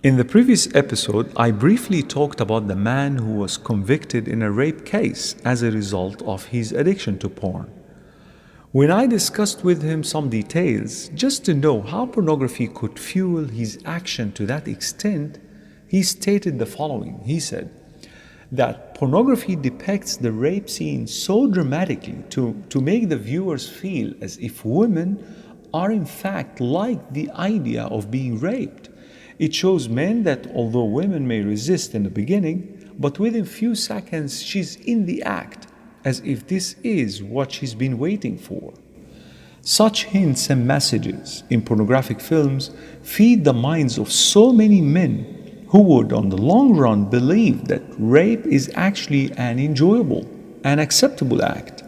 In the previous episode, I briefly talked about the man who was convicted in a rape case as a result of his addiction to porn. When I discussed with him some details just to know how pornography could fuel his action to that extent, he stated the following. He said that pornography depicts the rape scene so dramatically to make the viewers feel as if women are in fact like the idea of being raped. It shows men that although women may resist in the beginning, but within few seconds she's in the act, as if this is what she's been waiting for. Such hints and messages in pornographic films feed the minds of so many men who would on the long run believe that rape is actually an enjoyable and acceptable act.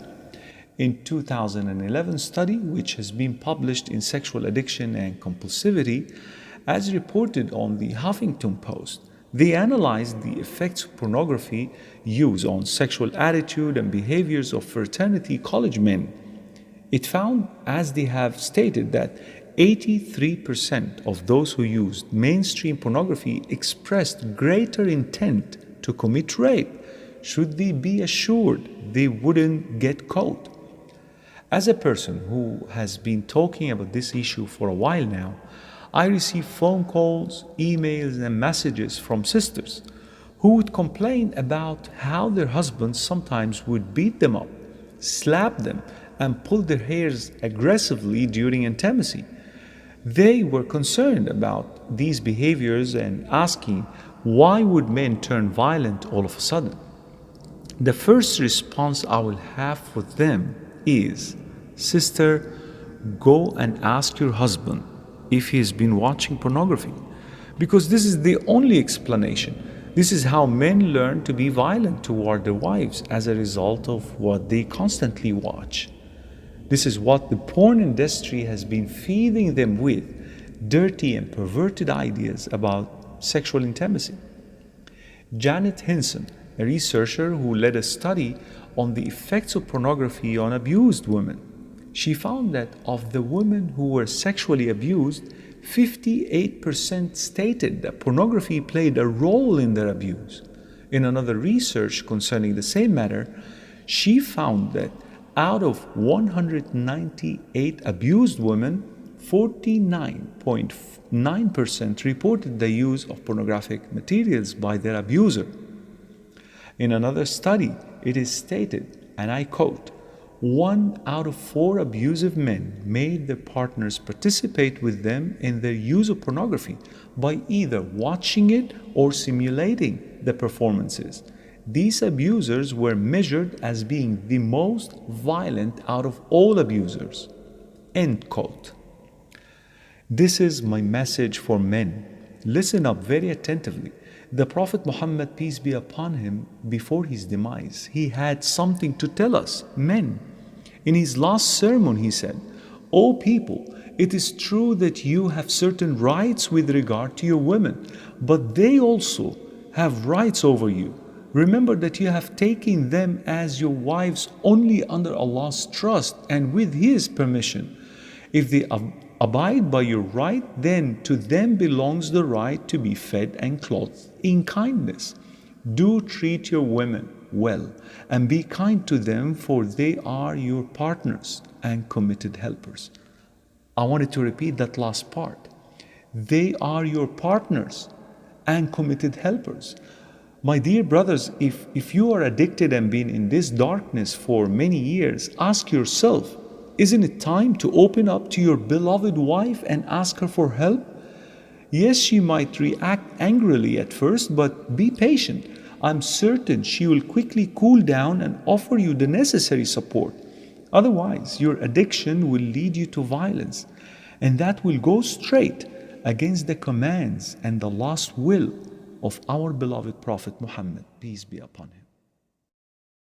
In 2011 study, which has been published in Sexual Addiction and Compulsivity, as reported on the Huffington Post, they analyzed the effects of pornography use on sexual attitude and behaviors of fraternity college men. It found, as they have stated, that 83% of those who used mainstream pornography expressed greater intent to commit rape, should they be assured they wouldn't get caught. As a person who has been talking about this issue for a while now, I receive phone calls, emails, and messages from sisters who would complain about how their husbands sometimes would beat them up, slap them, and pull their hairs aggressively during intimacy. They were concerned about these behaviors and asking, why would men turn violent all of a sudden? The first response I will have for them is, sister, go and ask your husband if he has been watching pornography, because this is the only explanation. This is how men learn to be violent toward their wives as a result of what they constantly watch. This is what the porn industry has been feeding them with, dirty and perverted ideas about sexual intimacy. Janet Hinson, a researcher who led a study on the effects of pornography on abused women, she found that of the women who were sexually abused, 58% stated that pornography played a role in their abuse. In another research concerning the same matter, she found that out of 198 abused women, 49.9% reported the use of pornographic materials by their abuser. In another study, it is stated, and I quote, 1 out of 4 abusive men made their partners participate with them in their use of pornography by either watching it or simulating the performances. These abusers were measured as being the most violent out of all abusers. End quote. This is my message for men. Listen up very attentively. The Prophet Muhammad, peace be upon him, before his demise, he had something to tell us, men. In his last sermon, he said, "O people, it is true that you have certain rights with regard to your women, but they also have rights over you. Remember that you have taken them as your wives only under Allah's trust and with His permission. If they abide by your right, then to them belongs the right to be fed and clothed in kindness. Do treat your women well and be kind to them, for they are your partners and committed helpers." I wanted to repeat that last part. They are your partners and committed helpers. My dear brothers, if you are addicted and been in this darkness for many years, ask yourself, isn't it time to open up to your beloved wife and ask her for help? Yes, she might react angrily at first, but be patient. I'm certain she will quickly cool down and offer you the necessary support. Otherwise, your addiction will lead you to violence, and that will go straight against the commands and the last will of our beloved Prophet Muhammad, peace be upon him.